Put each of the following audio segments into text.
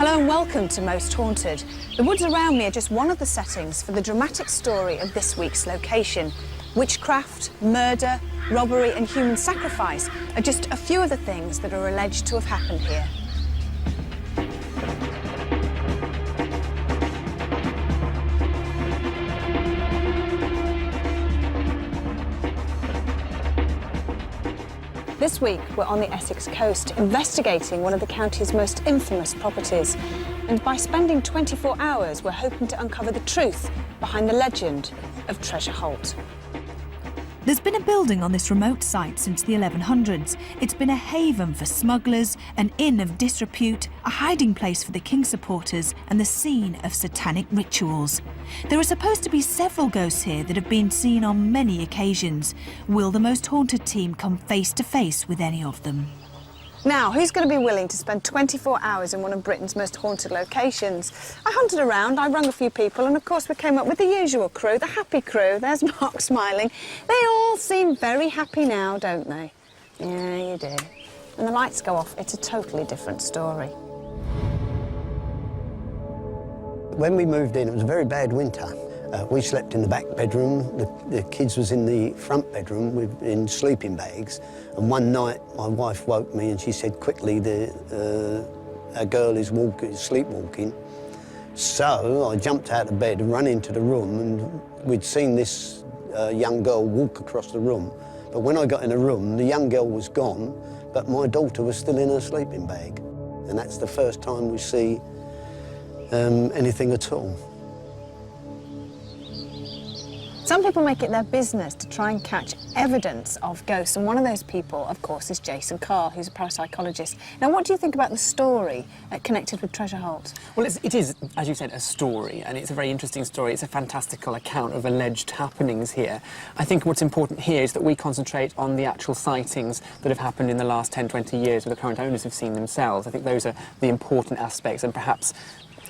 Hello and welcome to Most Haunted. The woods around me are just one of the settings for the dramatic story of this week's location. Witchcraft, murder, robbery and human sacrifice are just a few of the things that are alleged to have happened here. This week, we're on the Essex coast, investigating one of the county's most infamous properties. And by spending 24 hours, we're hoping to uncover the truth behind the legend of Treasure Holt. There's been a building on this remote site since the 1100s. It's been a haven for smugglers, an inn of disrepute, a hiding place for the King supporters, and the scene of satanic rituals. There are supposed to be several ghosts here that have been seen on many occasions. Will the Most Haunted team come face to face with any of them? Now, who's going to be willing to spend 24 hours in one of Britain's most haunted locations? I hunted around, I rung a few people, and of course we came up with the usual crew, the happy crew. There's Mark smiling. They all seem very happy now, don't they? Yeah, you do. When the lights go off, it's a totally different story. When we moved in, it was a very bad winter. We slept in the back bedroom. The kids was in the front bedroom in sleeping bags. And one night, my wife woke me and she said, quickly, a girl is sleepwalking. So I jumped out of bed and ran into the room, and we'd seen this young girl walk across the room. But when I got in the room, the young girl was gone, but my daughter was still in her sleeping bag. And that's the first time we see anything at all. Some people make it their business to try and catch evidence of ghosts, and one of those people, of course, is Jason Carr, who's a parapsychologist. Now, what do you think about the story connected with Treasure Holt? Well, it is, as you said, a story, and it's a very interesting story. It's a fantastical account of alleged happenings here. I think what's important here is that we concentrate on the actual sightings that have happened in the last 10, 20 years, where the current owners have seen themselves. I think those are the important aspects, and perhaps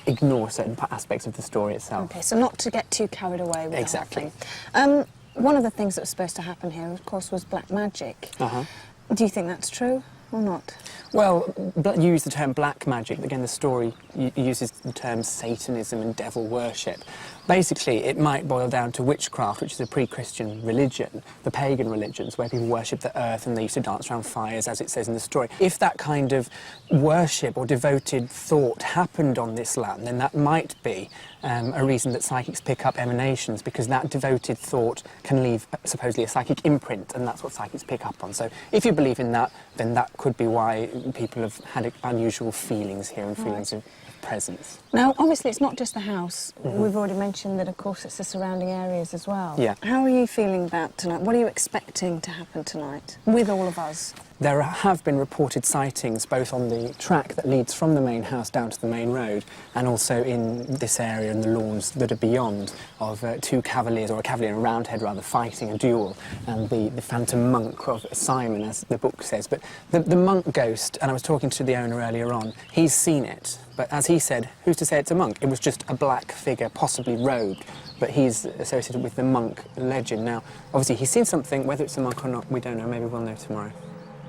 ignore certain aspects of the story itself. Okay, so not to get too carried away with exactly. the whole thing. One of the things that was supposed to happen here, of course, was black magic. Do you think that's true or not? Well, you use the term black magic. Again, the story uses the terms Satanism and devil worship. Basically, it might boil down to witchcraft, which is a pre-Christian religion, the pagan religions, where people worship the earth and they used to dance around fires, as it says in the story. If that kind of worship or devoted thought happened on this land, then that might be a reason that psychics pick up emanations, because that devoted thought can leave supposedly a psychic imprint, and that's what psychics pick up on. So if you believe in that, then that could be why people have had unusual feelings here and feelings of presence. Now, obviously, it's not just the house. We've already mentioned that, of course, it's the surrounding areas as well. Yeah. How are you feeling about tonight? What are you expecting to happen tonight with all of us? There have been reported sightings both on the track that leads from the main house down to the main road, and also in this area and the lawns that are beyond, of two cavaliers, or a cavalier and a roundhead rather, fighting a duel, and the phantom monk of Simon, as the book says. But the monk ghost, and I was talking to the owner earlier on, he's seen it, but as he said, who's to say it's a monk? It was just a black figure, possibly robed, but he's associated with the monk legend. Now, obviously he's seen something, whether it's a monk or not, we don't know, maybe we'll know tomorrow.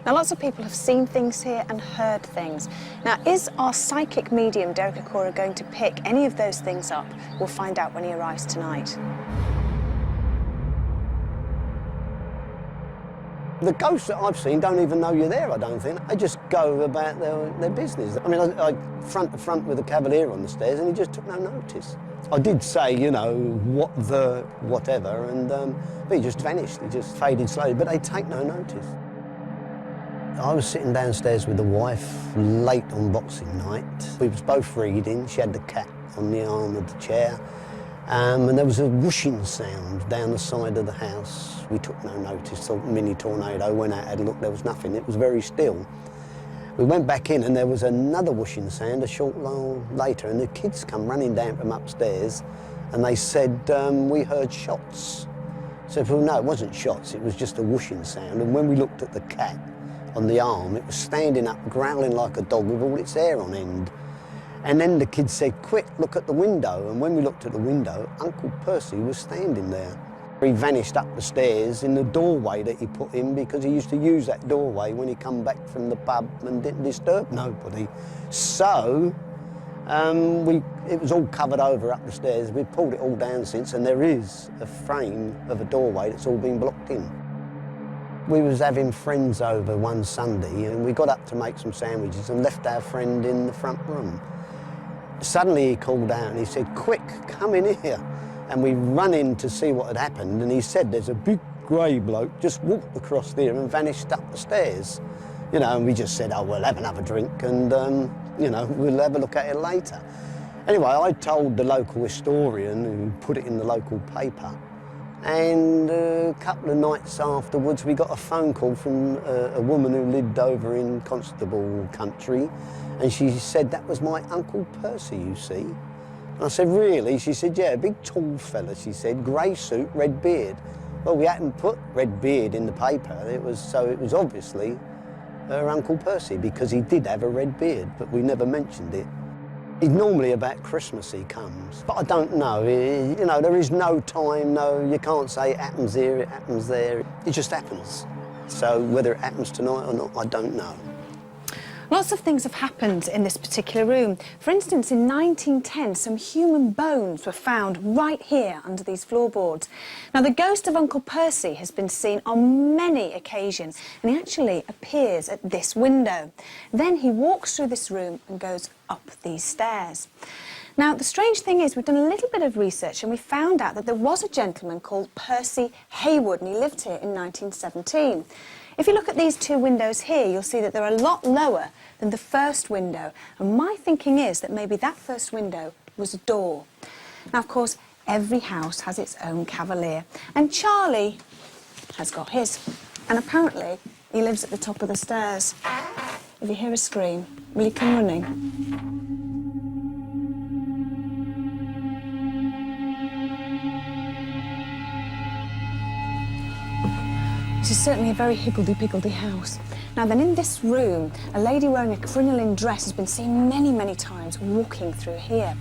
Now, lots of people have seen things here and heard things. Now, is our psychic medium, Derek Akora, going to pick any of those things up? We'll find out when he arrives tonight. The ghosts that I've seen don't even know you're there, I don't think. They just go about their business. I mean, I front to front with a cavalier on the stairs and he just took no notice. I did say, you know, whatever, and but he just vanished. He just faded slowly, but they take no notice. I was sitting downstairs with the wife late on Boxing Night. We was both reading. She had the cat on the arm of the chair. And there was a whooshing sound down the side of the house. We took no notice. Thought mini tornado. Went out, had a look, there was nothing. It was very still. We went back in and there was another whooshing sound a short while later, and the kids come running down from upstairs and they said, we heard shots. So, well, no, it wasn't shots, it was just a whooshing sound. And when we looked at the cat on the arm, it was standing up, growling like a dog with all its hair on end. And then the kids said, quick, look at the window. And when we looked at the window, Uncle Percy was standing there. He vanished up the stairs in the doorway that he put in, because he used to use that doorway when he come back from the pub and didn't disturb nobody. So It was all covered over up the stairs. We've pulled it all down since, and there is a frame of a doorway that's all been blocked in. We was having friends over one Sunday, and we got up to make some sandwiches and left our friend in the front room. Suddenly he called out and he said, "Quick, come in here." And we run in to see what had happened, and he said there's a big grey bloke just walked across there and vanished up the stairs. You know, and we just said, "Oh, we'll have another drink and, you know, we'll have a look at it later." Anyway, I told the local historian who put it in the local paper, and a couple of nights afterwards we got a phone call from a woman who lived over in Constable country, and she said, "That was my Uncle Percy, you see." And I said, "Really?" She said, "Yeah, a big tall fella," she said, "grey suit, red beard." Well, we hadn't put red beard in the paper, so it was obviously her Uncle Percy, because he did have a red beard, but we never mentioned it. He's normally about Christmas he comes, but I don't know. You know, there is no time, you can't say it happens here, it happens there. It just happens. So whether it happens tonight or not, I don't know. Lots of things have happened in this particular room. For instance, in 1910, some human bones were found right here under these floorboards. Now, the ghost of Uncle Percy has been seen on many occasions, and he actually appears at this window. Then he walks through this room and goes up these stairs. Now, the strange thing is, we've done a little bit of research and we found out that there was a gentleman called Percy Haywood, and he lived here in 1917. If you look at these two windows here, you'll see that they're a lot lower than the first window. And my thinking is that maybe that first window was a door. Now, of course, every house has its own cavalier. And Charlie has got his. And apparently, he lives at the top of the stairs. If you hear a scream, will you come running? This is certainly a very higgledy-piggledy house. Now then, in this room, a lady wearing a crinoline dress has been seen many, many times walking through here.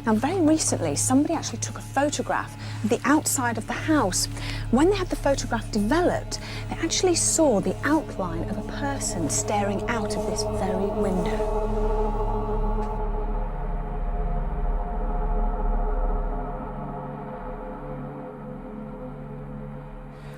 Now, very recently, somebody actually took a photograph of the outside of the house. When they had the photograph developed, they actually saw the outline of a person staring out of this very window.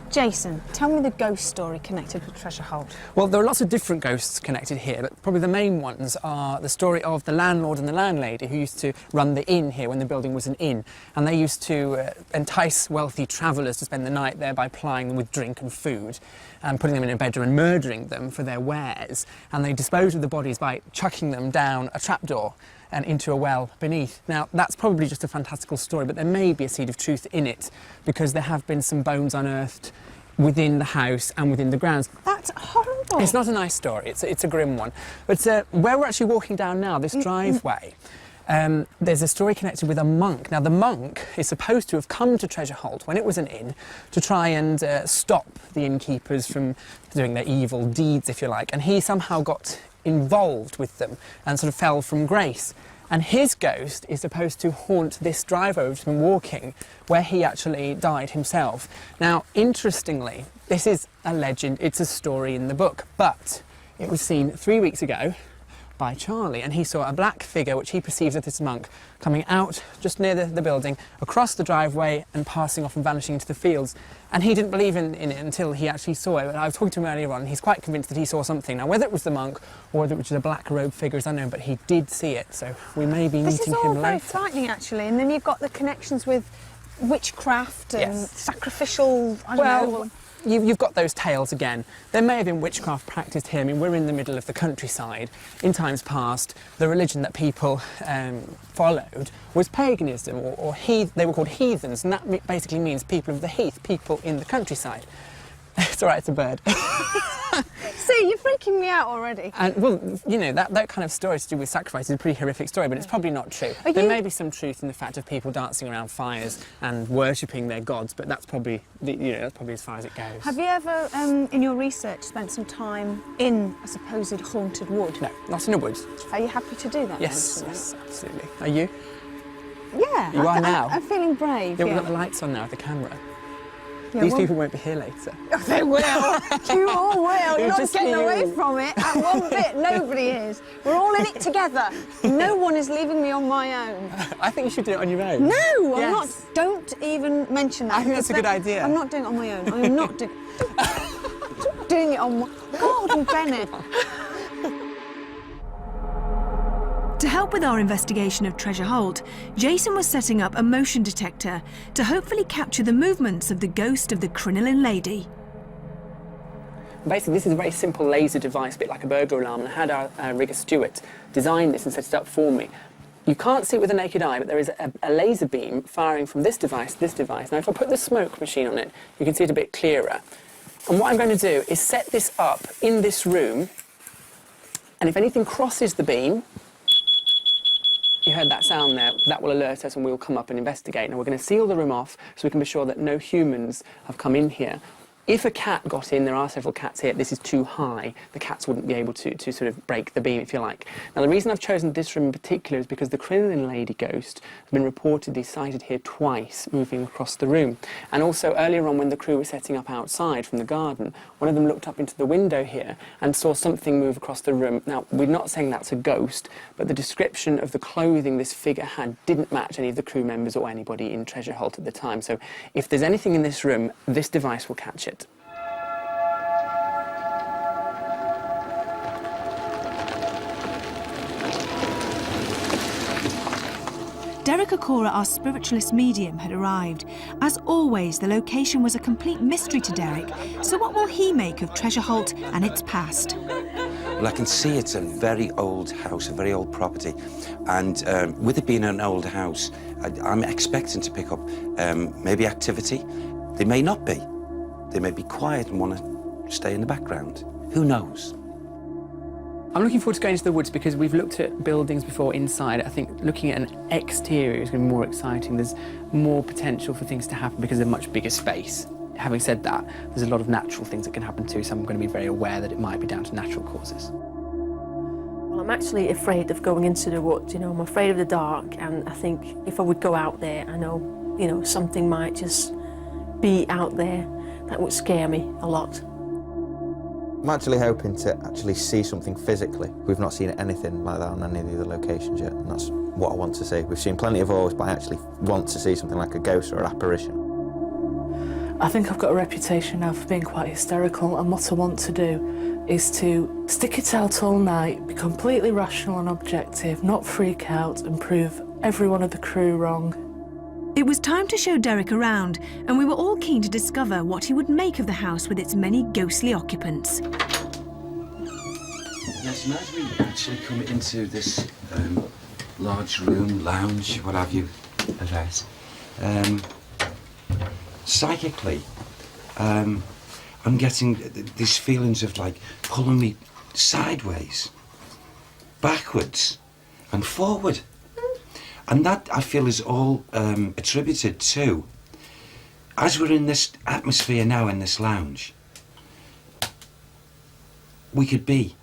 Jason, tell me the ghost story connected with Treasure Holt. Well, there are lots of different ghosts connected here, but probably the main ones are the story of the landlord and the landlady who used to run the inn here when the building was an inn. And they used to entice wealthy travellers to spend the night there by plying them with drink and food and putting them in a bedroom and murdering them for their wares. And they disposed of the bodies by chucking them down a trapdoor and into a well beneath. Now, that's probably just a fantastical story, but there may be a seed of truth in it, because there have been some bones unearthed within the house and within the grounds. That's horrible. It's not a nice story, it's a grim one. But where we're actually walking down now, this driveway, there's a story connected with a monk. Now, the monk is supposed to have come to Treasure Holt when it was an inn to try and stop the innkeepers from doing their evil deeds, if you like, and he somehow got involved with them and sort of fell from grace. And his ghost is supposed to haunt this driveway we've been walking, where he actually died himself. Now, interestingly, this is a legend, it's a story in the book, but it was seen 3 weeks ago by Charlie, and he saw a black figure which he perceives as this monk coming out just near the building, across the driveway and passing off and vanishing into the fields. And he didn't believe in it until he actually saw it. I was talking to him earlier on, and he's quite convinced that he saw something. Now, whether it was the monk or whether it was a black robed figure is unknown, but he did see it, so we may be meeting him later. This is all very frightening, actually, and then you've got the connections with witchcraft and sacrificial, I don't know. You've got those tales again. There may have been witchcraft practiced here. I mean, we're in the middle of the countryside. In times past, the religion that people followed was paganism, or they were called heathens, and that basically means people of the heath, people in the countryside. It's all right, it's a bird. See, you're freaking me out already. And, well, you know, that kind of story to do with sacrifice is a pretty horrific story, but it's probably not true. There may be some truth in the fact of people dancing around fires and worshipping their gods, but that's probably, that's probably as far as it goes. Have you ever, in your research, spent some time in a supposed haunted wood? No, not in the woods. Are you happy to do that? Yes, yes, absolutely. Are you? Yeah. You are now? I'm feeling brave, Yeah, we've got the lights on now with the camera. These people won't be here later. Oh, they will. You all will. You're not just getting you. away from it. At one bit, nobody is. We're all in it together. No one is leaving me on my own. I think you should do it on your own. No, I'm Yes. not. Don't even mention that. I think that's a good idea. I'm not doing it on my own. I am not doing it on my... Gordon Bennett. To help with our investigation of Treasure Holt, Jason was setting up a motion detector to hopefully capture the movements of the ghost of the crinoline lady. Basically, this is a very simple laser device, a bit like a burglar alarm, and I had our rigger Stuart design this and set it up for me. You can't see it with the naked eye, but there is a laser beam firing from this device to this device. Now, if I put the smoke machine on it, you can see it a bit clearer. And what I'm going to do is set this up in this room, and if anything crosses the beam, you heard that sound there, that will alert us and we'll come up and investigate. Now we're going to seal the room off so we can be sure that no humans have come in here. If a cat got in, there are several cats here, this is too high, the cats wouldn't be able to sort of break the beam, if you like. Now the reason I've chosen this room in particular is because the crinoline lady ghost has been reportedly sighted here twice, moving across the room. And also earlier on when the crew was setting up outside from the garden, one of them looked up into the window here and saw something move across the room. Now, we're not saying that's a ghost, but the description of the clothing this figure had didn't match any of the crew members or anybody in Treasure Holt at the time. So if there's anything in this room, this device will catch it. Derek Okora, our spiritualist medium, had arrived. As always, the location was a complete mystery to Derek. So what will he make of Treasure Holt and its past? Well, I can see it's a very old house, a very old property. And with it being an old house, I'm expecting to pick up maybe activity. They may not be. They may be quiet and want to stay in the background. Who knows? I'm looking forward to going into the woods because we've looked at buildings before inside. I think looking at an exterior is going to be more exciting. There's more potential for things to happen because of a much bigger space. Having said that, there's a lot of natural things that can happen too, so I'm going to be very aware that it might be down to natural causes. Well, I'm actually afraid of going into the woods, you know, I'm afraid of the dark, and I think if I would go out there, I know, you know, something might just be out there that would scare me a lot. I'm actually hoping to actually see something physically. We've not seen anything like that on any of the other locations yet, and that's what I want to see. We've seen plenty of orbs, but I actually want to see something like a ghost or an apparition. I think I've got a reputation now for being quite hysterical, and what I want to do is to stick it out all night, be completely rational and objective, not freak out and prove every one of the crew wrong. It was time to show Derek around, and we were all keen to discover what he would make of the house with its many ghostly occupants. Yes, and as we actually come into this large room, lounge, what have you, event, psychically, I'm getting these feelings of like pulling me sideways, backwards, and forward. And that, I feel, is all attributed to, as we're in this atmosphere now in this lounge, we could be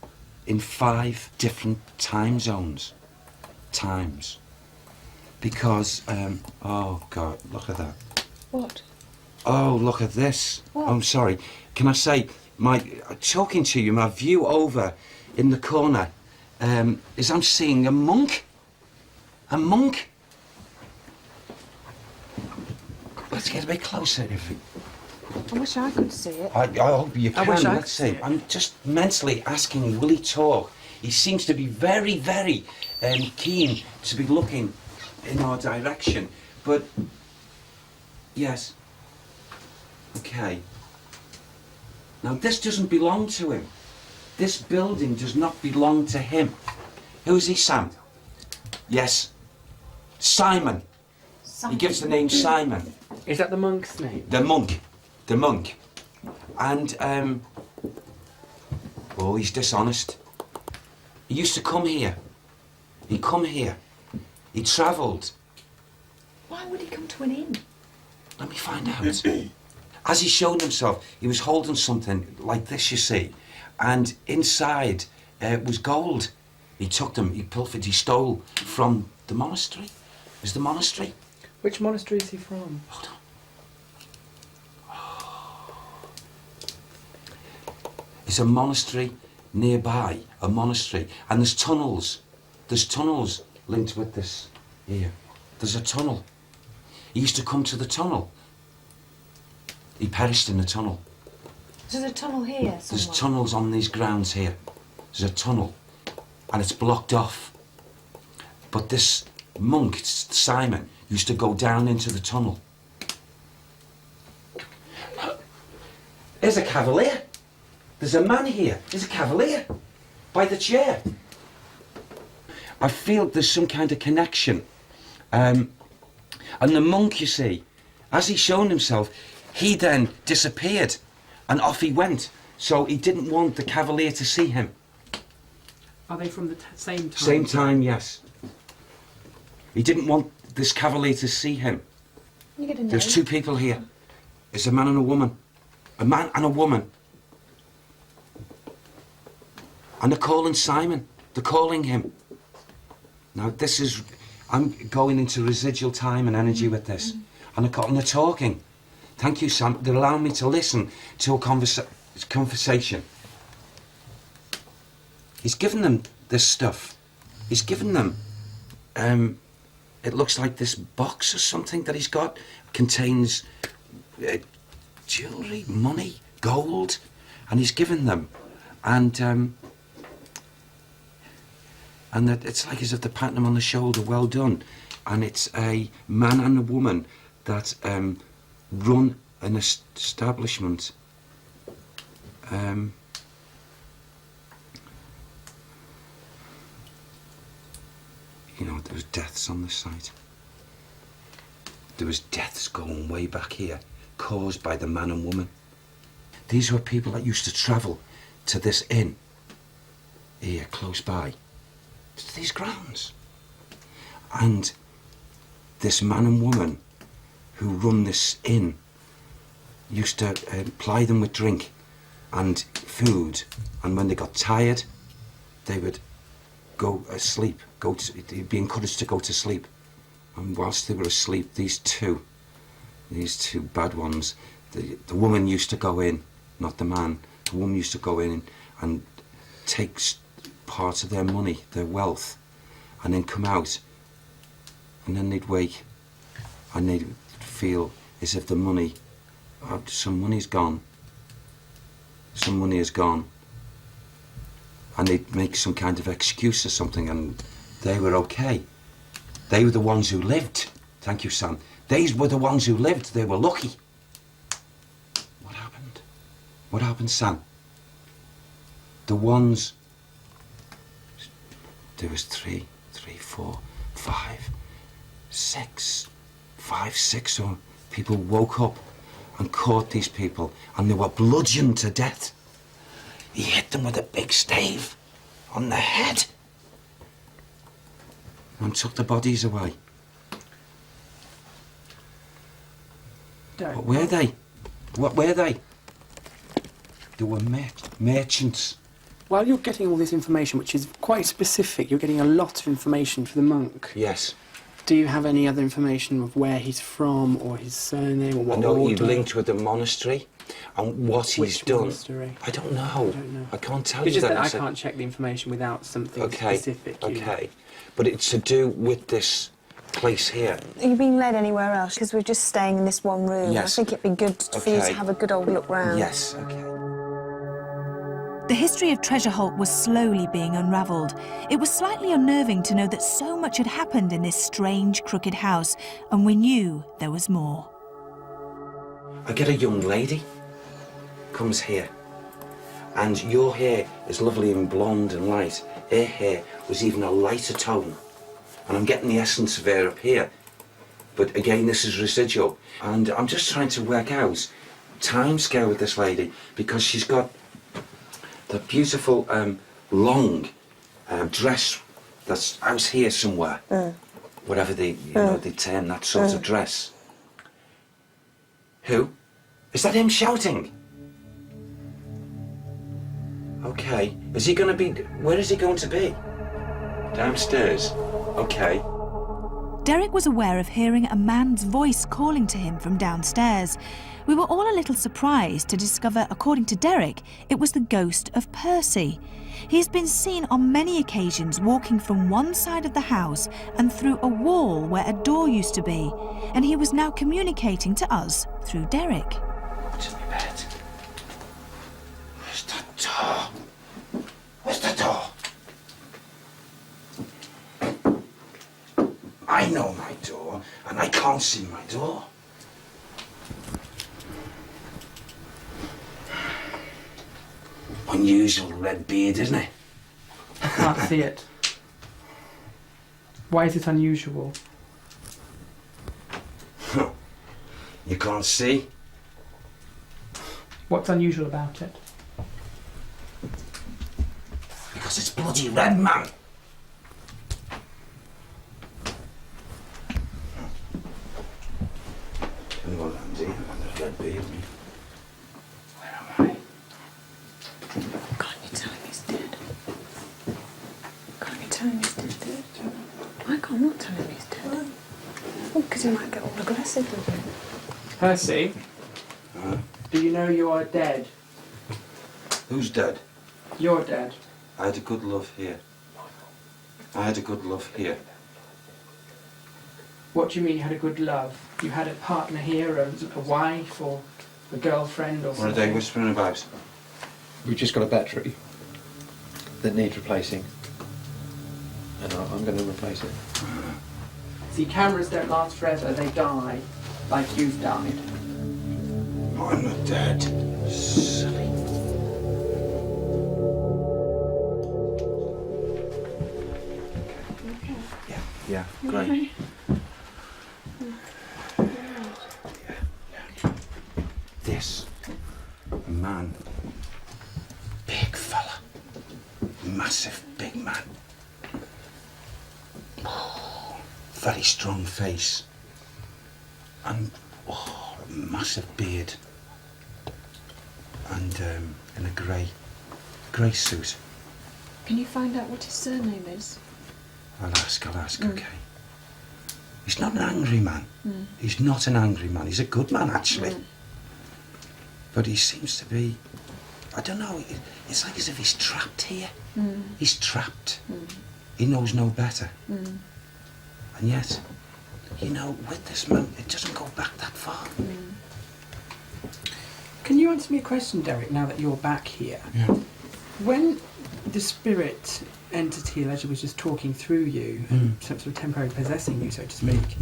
in 5 different time zones. Times. Because, oh God, look at that. What? Oh, look at this. What? Oh, I'm sorry. Can I say, talking to you, my view over in the corner is I'm seeing a monk. A monk? Let's get a bit closer if we... I wish I could see it. I hope you can. wish I Let's could see see. it. I'm just mentally asking, will he talk? He seems to be very, very keen to be looking in our direction. But, yes. Okay. Now, this doesn't belong to him. This building does not belong to him. Who is he, Sam? Yes. Simon. He gives the name Simon. Is that the monk's name? The monk. The monk. And, oh, he's dishonest. He used to come here. He'd come here. He travelled. Why would he come to an inn? Let me find out. As he showed himself, he was holding something like this, you see. And inside was gold. He took them, he pilfered, he stole from the monastery. Is the monastery? Which monastery is he from? Hold on. Oh. is a monastery nearby, a monastery, and there's tunnels. There's tunnels linked with this here. There's a tunnel. He used to come to the tunnel. He perished in the tunnel. There's a tunnel here somewhere. There's tunnels on these grounds here. There's a tunnel, and it's blocked off. But this monk, Simon, used to go down into the tunnel. There's a cavalier. There's a man here. There's a cavalier by the chair. I feel there's some kind of connection. And the monk, you see, as he shown himself, he then disappeared and off he went. So he didn't want the cavalier to see him. Are they from the same time? Same time, yes. He didn't want this cavalier to see him. You get a name. There's two people here. It's a man and a woman. A man and a woman. And they're calling Simon. They're calling him. Now this is, I'm going into residual time and energy with this. And they're talking. Thank you, Sam. They're allowing me to listen to a conversation. He's given them this stuff. He's given them, it looks like this box or something that he's got. Contains jewellery, money, gold. And he's given them. And that it's like as if they're patting him on the shoulder, well done. And it's a man and a woman that run an establishment. You know, there was deaths on this site. There was deaths going way back here, caused by the man and woman. These were people that used to travel to this inn, here, close by, to these grounds. And this man and woman who run this inn used to ply them with drink and food, and when they got tired, they would go asleep, they'd be encouraged to go to sleep. And whilst they were asleep, these two bad ones, the woman used to go in, not the man, the woman used to go in and take part of their money, their wealth, and then come out, and then they'd wake, and they'd feel as if the money, some money's gone, some money is gone, and they'd make some kind of excuse or something, and they were okay. They were the ones who lived. Thank you, Sam. These were the ones who lived. They were lucky. What happened? What happened, Sam? The ones, there was 3, 4, 5, 6, 6 people woke up and caught these people, and they were bludgeoned to death. He hit them with a big stave on the head and took the bodies away. What were they? What were they? They were merchants. While you're getting all this information, which is quite specific, you're getting a lot of information for the monk. Yes. Do you have any other information of where he's from, or his surname, or what I know order? he's linked with the monastery, and what he's done. Monastery? I don't know. I can't tell It's you just that I It's can't check the information without something okay, specific. You know. Okay, but it's to do with this place here. Are you being led anywhere else? Because we're just staying in this one room. Yes. I think it'd be good for you Okay. to have a good old look round. Yes, okay. The history of Treasure Holt was slowly being unravelled. It was slightly unnerving to know that so much had happened in this strange, crooked house, and we knew there was more. I get a young lady, comes here, and your hair is lovely and blonde and light. Her hair was even a lighter tone, and I'm getting the essence of her up here. But again, this is residual, and I'm just trying to work out time scale with this lady, because she's got the beautiful long dress that's out here somewhere, whatever they term that sort of dress. Who? Is that him shouting? Okay. Is he going to be... Where is he going to be? Downstairs. Okay. Derek was aware of hearing a man's voice calling to him from downstairs. We were all a little surprised to discover, according to Derek, it was the ghost of Percy. He has been seen on many occasions walking from one side of the house and through a wall where a door used to be, and he was now communicating to us through Derek. To my bed. Where's that door? Where's the door? I know my door, and I can't see my door. Unusual red beard, isn't it? I can't see it. Why is it unusual? You can't see? What's unusual about it? Because it's bloody red, man. Tell me what I'm doing, there's red beard. Where am I? Can't you tell him he's dead? Can't you tell him he's dead? I can't not tell him he's dead. Well, because he might get all aggressive with me. Percy, do you know you are dead? Who's dead? You're dead. I had a good love here. I had a good love here. What do you mean you had a good love? You had a partner here, a wife or a girlfriend or What are something? they whispering about? We've just got a battery that needs replacing, and I'm going to replace it. See, cameras don't last forever, they die, like you've died. I'm not dead. Silly. Yeah, great. Okay. This man, big fella, massive big man, very strong face, and a massive beard, and in a grey suit. Can you find out what his surname is? I'll ask, okay. He's not an angry man. He's not an angry man. He's a good man, actually. But he seems to be, I don't know, it's like as if he's trapped here. He's trapped. He knows no better. And yet, you know, with this man, it doesn't go back that far. Can you answer me a question, Derek, now that you're back here? Yeah. When the spirit entity allegedly was just talking through you and sort of temporarily possessing you, so to speak,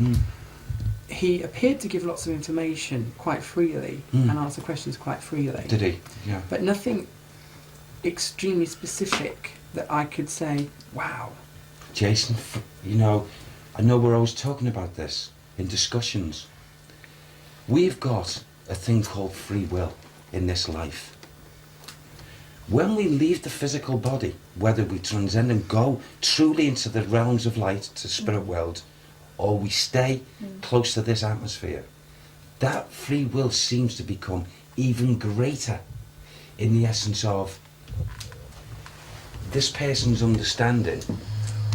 he appeared to give lots of information quite freely and answer questions quite freely. Did he? Yeah. But nothing extremely specific that I could say, wow. Jason, you know, I know we're always talking about this in discussions. We've got a thing called free will in this life. When we leave the physical body, whether we transcend and go truly into the realms of light, to the spirit world, or we stay close to this atmosphere, that free will seems to become even greater in the essence of this person's understanding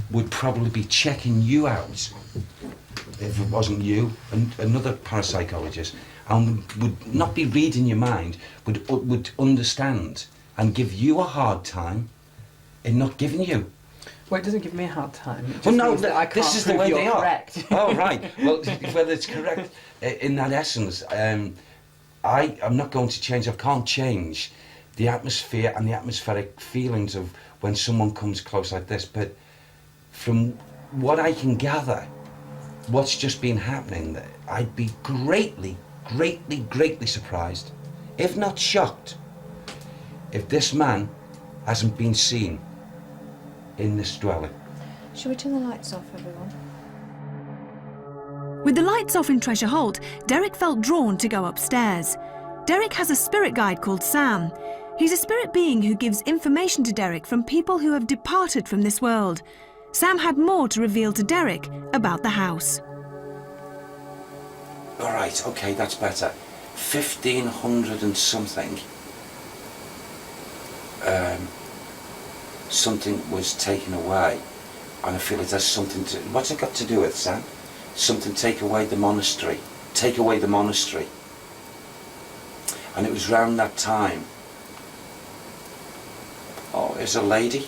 would probably be checking you out if it wasn't you, and another parapsychologist, and would not be reading your mind, would understand and give you a hard time in not giving you. Well, it doesn't give me a hard time. It just Well, no, means that I can't this is the prove way you're they are. correct. Oh, right. Well, whether it's correct in that essence, I'm not going to change. I can't change the atmosphere and the atmospheric feelings of when someone comes close like this. But from what I can gather, what's just been happening, I'd be greatly, greatly, greatly surprised, if not shocked, if this man hasn't been seen in this dwelling. Shall we turn the lights off, everyone? With the lights off in Treasure Holt, Derek felt drawn to go upstairs. Derek has a spirit guide called Sam. He's a spirit being who gives information to Derek from people who have departed from this world. Sam had more to reveal to Derek about the house. All right, okay, that's better. 1500 and something. Something was taken away, and I feel it has something to. What's it got to do with, Sam? something, take away the monastery, take away the monastery. And it was round that time. Oh, there's a lady,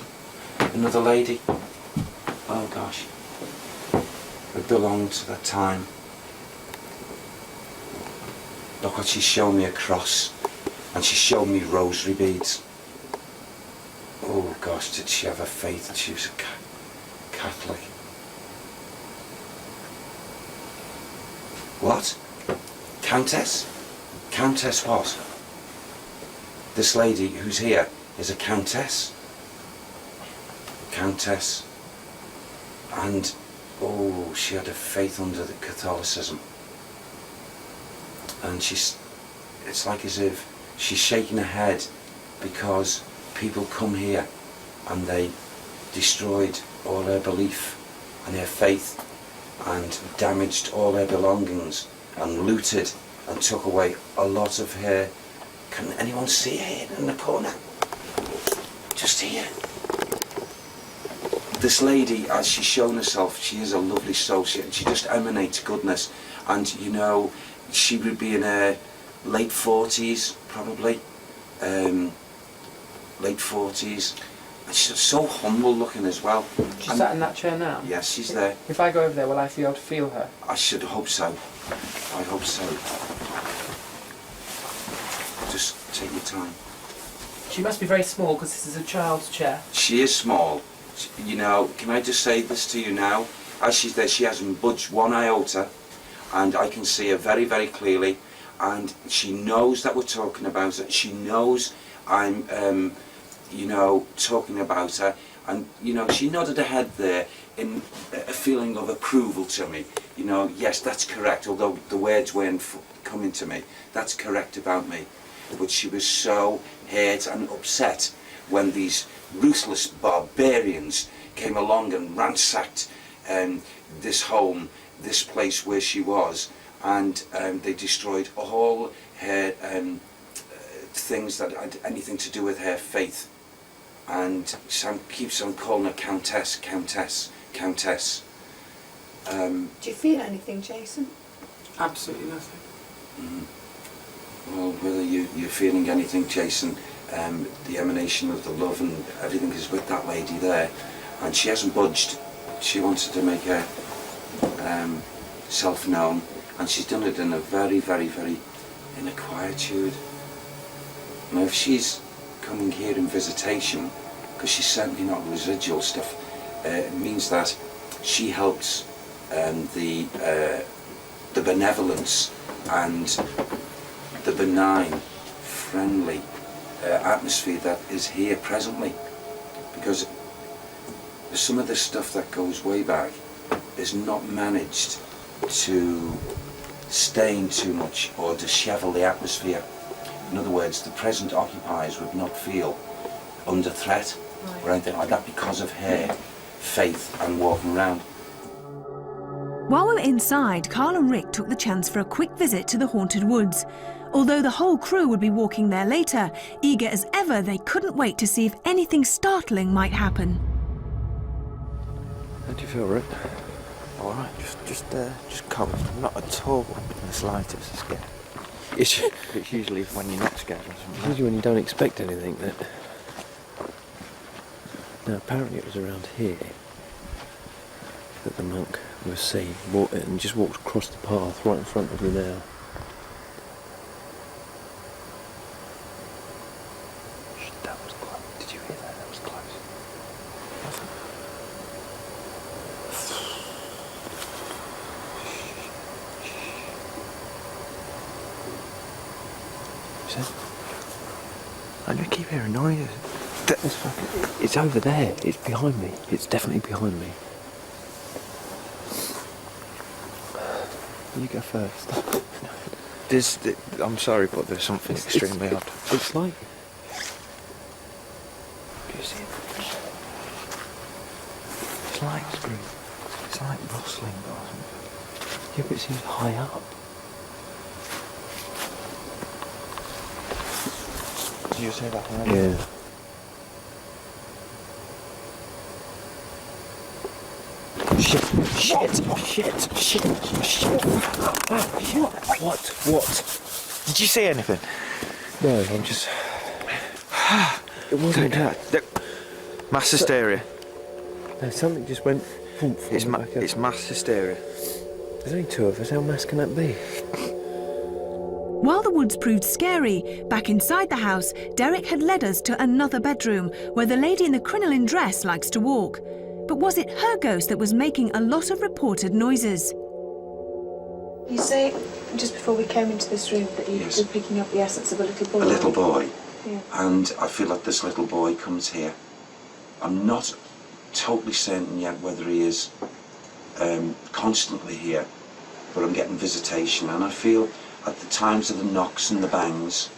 another lady. Oh gosh, it belonged to that time. Look what she's shown me, a cross, and she showed me rosary beads. Oh gosh, did she have a faith that she was a Catholic? What? Countess? Countess what? This lady who's here is a countess. Countess. And, oh, she had a faith under the Catholicism. And it's like as if she's shaking her head because people come here and they destroyed all her belief and her faith and damaged all her belongings and looted and took away a lot of her. Can anyone see her here in the corner? Just here. This lady, as she's shown herself, she is a lovely soul. She just emanates goodness. And you know, she would be in her late 40s, probably. Late 40s. And she's so humble looking as well. She's sat in that chair now? Yes, she's there. If I go over there, will I be able to feel her? I should hope so. I hope so. Just take your time. She must be very small because this is a child's chair. She is small. You know, can I just say this to you now? As she's there, she hasn't budged one iota, and I can see her very, very clearly, and she knows that we're talking about her. She knows I'm, you know, talking about her, and, you know, she nodded her head there in a feeling of approval to me. You know, yes, that's correct, although the words weren't coming to me. That's correct about me. But she was so hurt and upset when these ruthless barbarians came along and ransacked this home, this place where she was, and they destroyed all her things that had anything to do with her faith. And Sam keeps on calling her Countess, Countess, Countess. Do you feel anything, Jason? Absolutely nothing. Well, whether you're feeling anything, Jason, the emanation of the love and everything is with that lady there, and she hasn't budged. She wanted to make her self known, and she's done it in a very, very, very in a quietude. Now, if she's coming here in visitation, because she's certainly not residual stuff, it means that she helps the benevolence and the benign, friendly atmosphere that is here presently, because some of the stuff that goes way back is not managed to stain too much or dishevel the atmosphere. In other words, the present occupiers would not feel under threat or anything like that because of her faith and walking around. While we were inside, Carl and Rick took the chance for a quick visit to the haunted woods. Although the whole crew would be walking there later, eager as ever, they couldn't wait to see if anything startling might happen. How do you feel, Rick? All right, just cold. I'm not at all in the slightest scared. It's It's usually when you're not scared or something. usually when you don't expect anything that... Now, apparently it was around here that the monk was seen, and just walked across the path right in front of you now. That was close. Did you hear that? That was close. I just keep hearing noises. It's over there. It's behind me. It's definitely behind me. You go first. I'm sorry, but there's something extremely odd. It's like... Do you see it? It's like rustling or something. Yeah, but it seems high up. Did you say that? Yeah. What? Did you see anything? No, I'm just... It wasn't that. Mass hysteria. No, something just went... It's mass hysteria. There's only two of us. How mass can that be? While the woods proved scary, back inside the house, Derek had led us to another bedroom where the lady in the crinoline dress likes to walk. But was it her ghost that was making a lot of reported noises? You say, just before we came into this room, that you were picking up the essence of a little boy. A little boy. Yeah. And I feel like this little boy comes here. I'm not totally certain yet whether he is constantly here, but I'm getting visitation, and I feel at the times of the knocks and the bangs,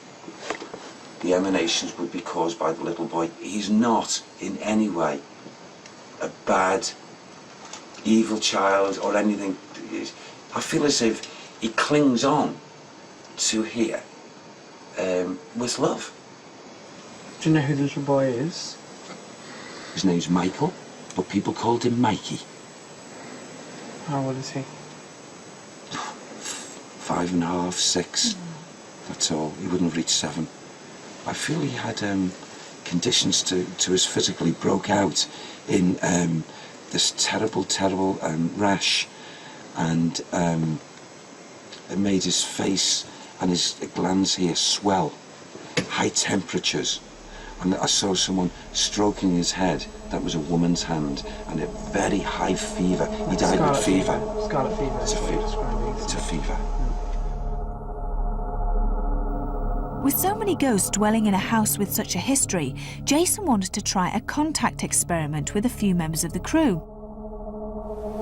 the emanations would be caused by the little boy. He's not in any way a bad, evil child or anything. I feel as if he clings on to here with love. Do you know who the little boy is? His name's Michael, but people called him Mikey. How old is he? 5.5, 6. That's all. He wouldn't have reached 7. I feel he had conditions to his physical. He broke out in this terrible rash, and it made his face and his glands here swell. High temperatures. And I saw someone stroking his head. That was a woman's hand, and a very high fever. He died with fever. Scarlet fever. It's a fever. It's a fever. With so many ghosts dwelling in a house with such a history, Jason wanted to try a contact experiment with a few members of the crew.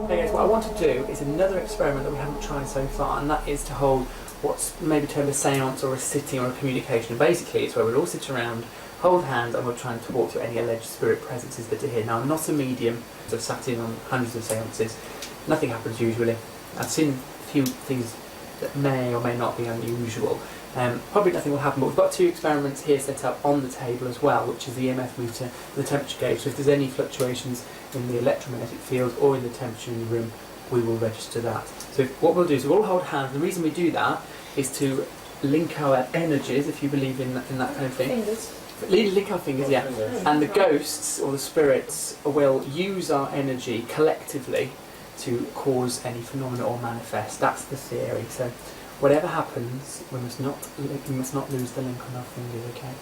Hey guys, what I want to do is another experiment that we haven't tried so far, and that is to hold what's maybe termed a seance or a sitting or a communication. Basically, it's where we'll all sit around, hold hands, and we'll try and talk to any alleged spirit presences that are here. Now, I'm not a medium. I've sat in on hundreds of seances. Nothing happens usually. I've seen a few things that may or may not be unusual. Probably nothing will happen, but we've got 2 experiments here set up on the table as well, which is the EMF meter and the temperature gauge. So if there's any fluctuations in the electromagnetic field or in the temperature in the room, we will register that. So what we'll do is we'll all hold hands. The reason we do that is to link our energies, if you believe in that kind of thing. Fingers. Link our fingers, yeah. And the ghosts or the spirits will use our energy collectively to cause any phenomena or manifest. That's the theory. So whatever happens, we must not lose the link on our fingers, okay?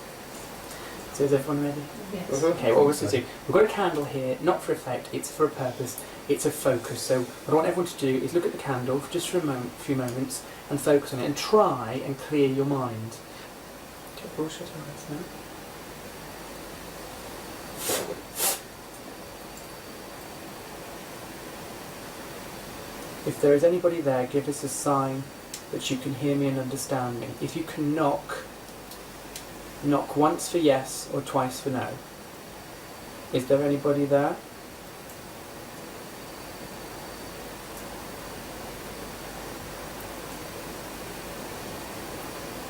So is everyone ready? Yes. Okay, what we're going to do, we've got a candle here, not for effect, it's for a purpose, it's a focus. So what I want everyone to do is look at the candle for just for a few moments and focus on it and try and clear your mind. If there is anybody there, give us a sign that you can hear me and understand me. If you can knock once for yes or twice for no. Is there anybody there?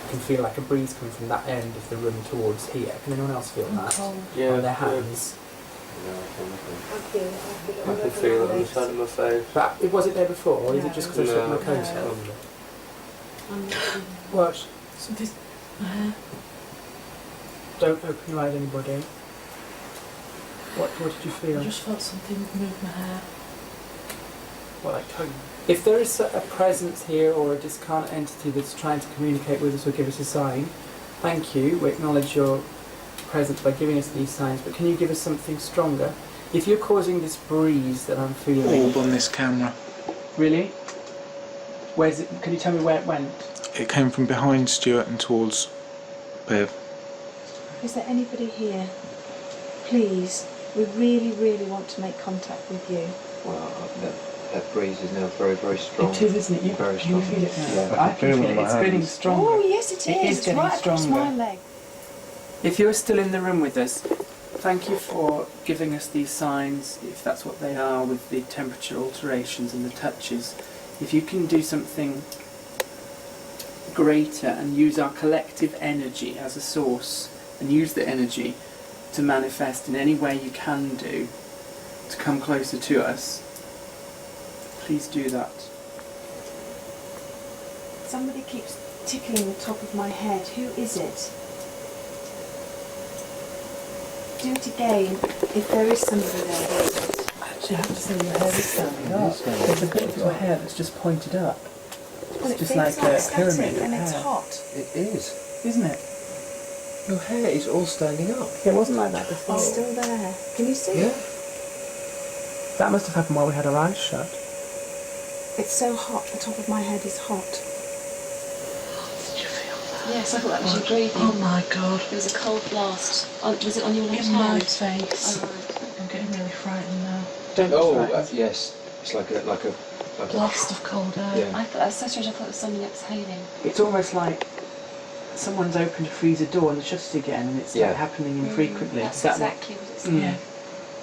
I can feel like a breeze coming from that end of the room towards here. Can anyone else feel that? Yeah, on their hands? I can feel it on the side of my face. But was it there before, or is it just because I took my coat out? Watch. Something's... Don't open your eyes, anybody. What did you feel? I just felt something move my hair. What, like tone? If there is a presence here or a discarnate entity that's trying to communicate with us or give us a sign, thank you. We acknowledge your presence by giving us these signs, but can you give us something stronger? If you're causing this breeze that I'm feeling... Orb on this camera. Really? Where's it? Can you tell me where it went? It came from behind Stuart and towards Bev. Is there anybody here? Please, we really, really want to make contact with you. Well, that breeze is now very, very strong. It is, isn't it? Very Can you strong. feel it now? Yeah, I can feel it. It's getting stronger. Oh, yes, it is. It is It's getting right across stronger. my leg. If you're still in the room with us, thank you for giving us these signs, if that's what they are, with the temperature alterations and the touches. If you can do something greater and use our collective energy as a source, and use the energy to manifest in any way you can do, to come closer to us, Please do that. Somebody keeps tickling the top of my head. Who is it? Do it again if there is somebody there. Actually, I have to say your hair is standing up. There's a bit of your hair that's just pointed up. Well, It's it just feels like a static pyramid of and it's hair. hot. It is. Isn't it? Your hair is all standing up. It wasn't like that before. It's still there. Can you see Yeah. it? That must have happened while we had our eyes shut. It's so hot. The top of my head is hot. Did you feel that? Yes, I thought that was you breathing. Oh my god. There was a cold blast. Was it on your left In my hand? face. Oh, right. I'm getting really frightened now. Don't be frightened. Yes. It's like a Blast of cold air. Yeah. I thought that was so strange. I thought it was someone exhaling. It's almost like someone's opened a freezer door and shut it again, and it's like happening infrequently. That's That exactly what it's Yeah.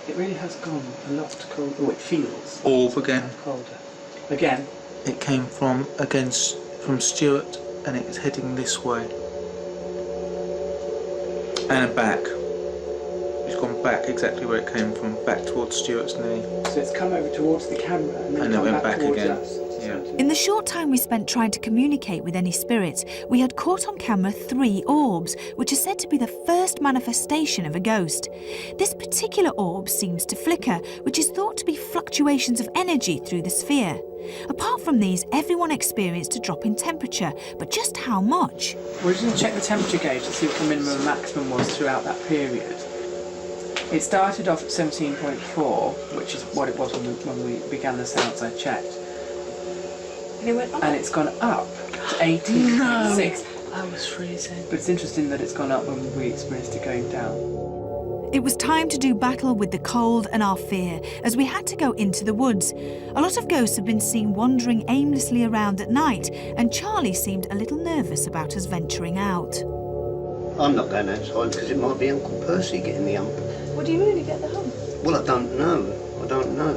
It really has gone a lot colder. Oh, it feels. Orb again. Colder. Again. It came from Stuart, and it's heading this way. And back. It's gone back exactly where it came from, back towards Stuart's knee. So it's come over towards the camera and then And it come went back towards again. us. Yeah. In the short time we spent trying to communicate with any spirits, we had caught on camera 3 orbs, which are said to be the first manifestation of a ghost. This particular orb seems to flicker, which is thought to be fluctuations of energy through the sphere. Apart from these, everyone experienced a drop in temperature, but just how much? We're just going to check the temperature gauge to see what the minimum and maximum was throughout that period. It started off at 17.4, which is what it was when we began the seance, I checked. And it's gone up to 18.6. I was freezing. But it's interesting that it's gone up when we experienced it going down. It was time to do battle with the cold and our fear, as we had to go into the woods. A lot of ghosts have been seen wandering aimlessly around at night, and Charlie seemed a little nervous about us venturing out. I'm not going outside because it might be Uncle Percy getting the hump. What do you mean you get the hump? Well, I don't know.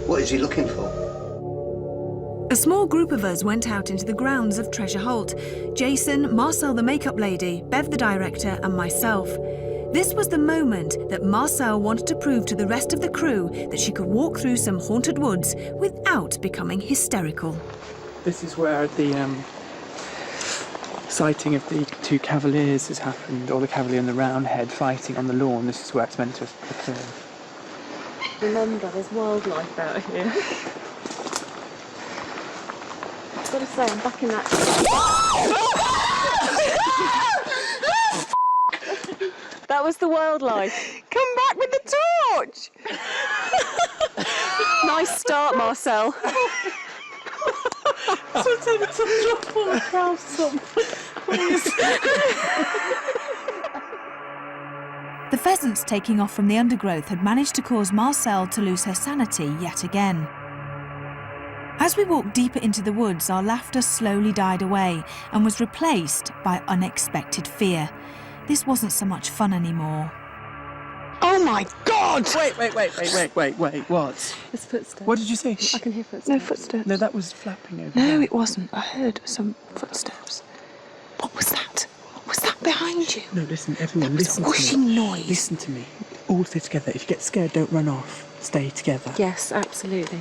What is he looking for? A small group of us went out into the grounds of Treasure Holt. Jason, Marcel the makeup lady, Bev the director and myself. This was the moment that Marcel wanted to prove to the rest of the crew that she could walk through some haunted woods without becoming hysterical. This is where the sighting of the 2 cavaliers has happened, or the cavalier and the roundhead fighting on the lawn. This is where it's meant to occur. Remember, there's wildlife out here. I've got to say, I'm back in that. That was the wildlife. Come back with the torch! Nice start, Marcel. The pheasants taking off from the undergrowth had managed to cause Marcel to lose her sanity yet again. As we walked deeper into the woods, our laughter slowly died away and was replaced by unexpected fear. This wasn't so much fun anymore. Oh my God! Wait, what? It's footsteps. What did you say? I can hear footsteps. No footsteps. No, that was flapping over No, there. it wasn't. I heard some footsteps. What was that? Was that behind you? No, listen, everyone, There was listen a whooshing to me. noise. Listen to me. All stay together. If you get scared, don't run off. Stay together. Yes, absolutely.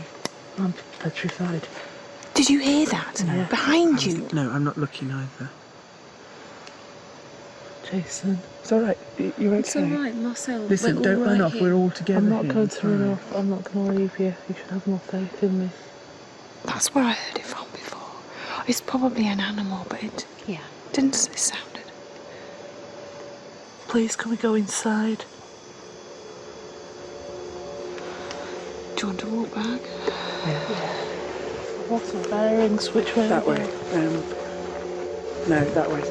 I'm petrified. Did you hear that? Yeah. Behind you? No, I'm not looking either. Jason, It's all right. You're okay. It's all right, Marcel. Listen, we're don't all run right off. here. We're all together. I'm not here. going It's to run fine. off. I'm not going to leave you. You should have more faith in me. That's where I heard it from before. It's probably an animal, but it didn't sound it. Please, can we go inside? Do you want to walk back? What's the bearings? Which way? That way. No, that way.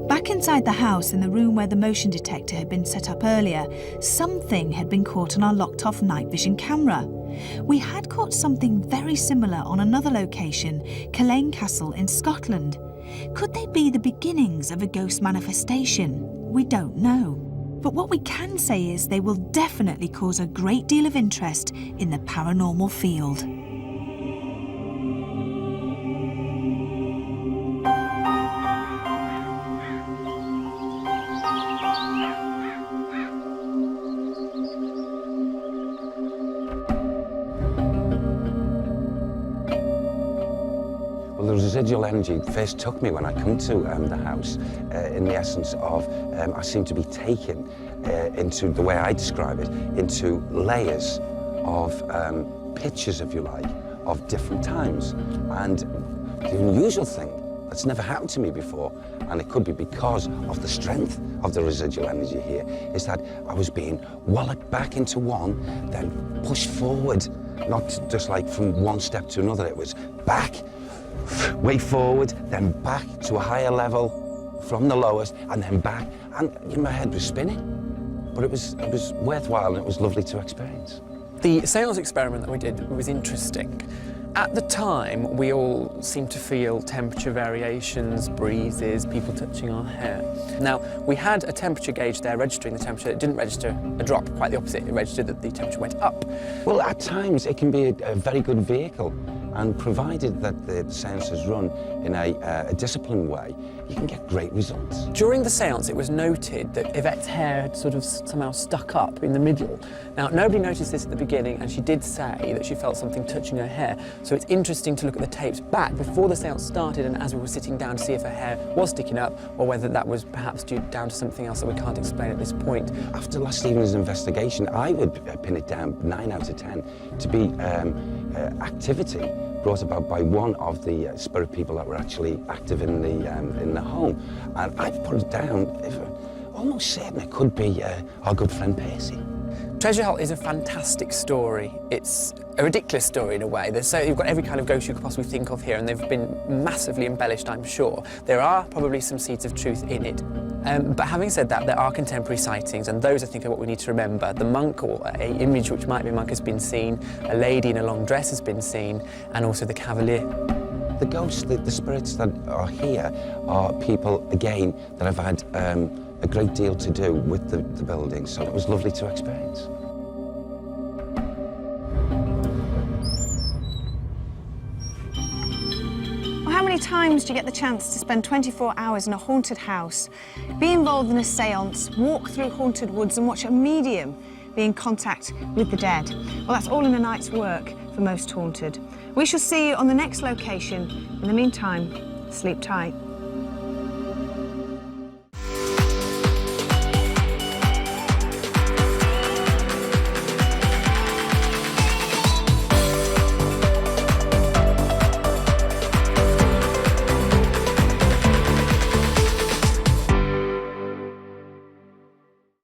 Back inside the house, in the room where the motion detector had been set up earlier, something had been caught on our locked-off night vision camera. We had caught something very similar on another location, Culzean Castle in Scotland. Could they be the beginnings of a ghost manifestation? We don't know. But what we can say is they will definitely cause a great deal of interest in the paranormal field. residual energy first took me when I come to the house, in the essence of I seem to be taken into, the way I describe it, into layers of pictures, if you like, of different times. And the unusual thing that's never happened to me before, and it could be because of the strength of the residual energy here, is that I was being walloped back into one, then pushed forward, not just like from one step to another. It was back, way forward, then back to a higher level from the lowest, and then back. And you know, my head was spinning, but it was worthwhile, and it was lovely to experience. The seance experiment that we did was interesting. At the time, we all seemed to feel temperature variations, breezes, people touching our hair. Now, we had a temperature gauge there registering the temperature. It didn't register a drop, quite the opposite. It registered that the temperature went up. Well, at times, it can be a very good vehicle, and provided that the seance is run in a disciplined way, you can get great results. During the seance, it was noted that Yvette's hair had sort of somehow stuck up in the middle. Now, nobody noticed this at the beginning, and she did say that she felt something touching her hair. So it's interesting to look at the tapes back before the seance started and as we were sitting down to see if her hair was sticking up, or whether that was perhaps due down to something else that we can't explain at this point. After last evening's investigation, I would pin it down 9 out of 10 to be activity brought about by one of the spirit people that were actually active in the home. And I've put it down, almost certain it could be our good friend Percy. Treasure Holt is a fantastic story. It's a ridiculous story in a way. You've got every kind of ghost you could possibly think of here, and they've been massively embellished, I'm sure. There are probably some seeds of truth in it. But having said that, there are contemporary sightings, and those I think are what we need to remember. The monk, or an image which might be a monk, has been seen. A lady in a long dress has been seen, and also the cavalier. The ghosts, the spirits that are here are people, again, that have had a great deal to do with the building, so it was lovely to experience. Well, how many times do you get the chance to spend 24 hours in a haunted house, be involved in a seance, walk through haunted woods and watch a medium be in contact with the dead? Well, that's all in a night's work for most haunted. We shall see you on the next location. In the meantime, sleep tight.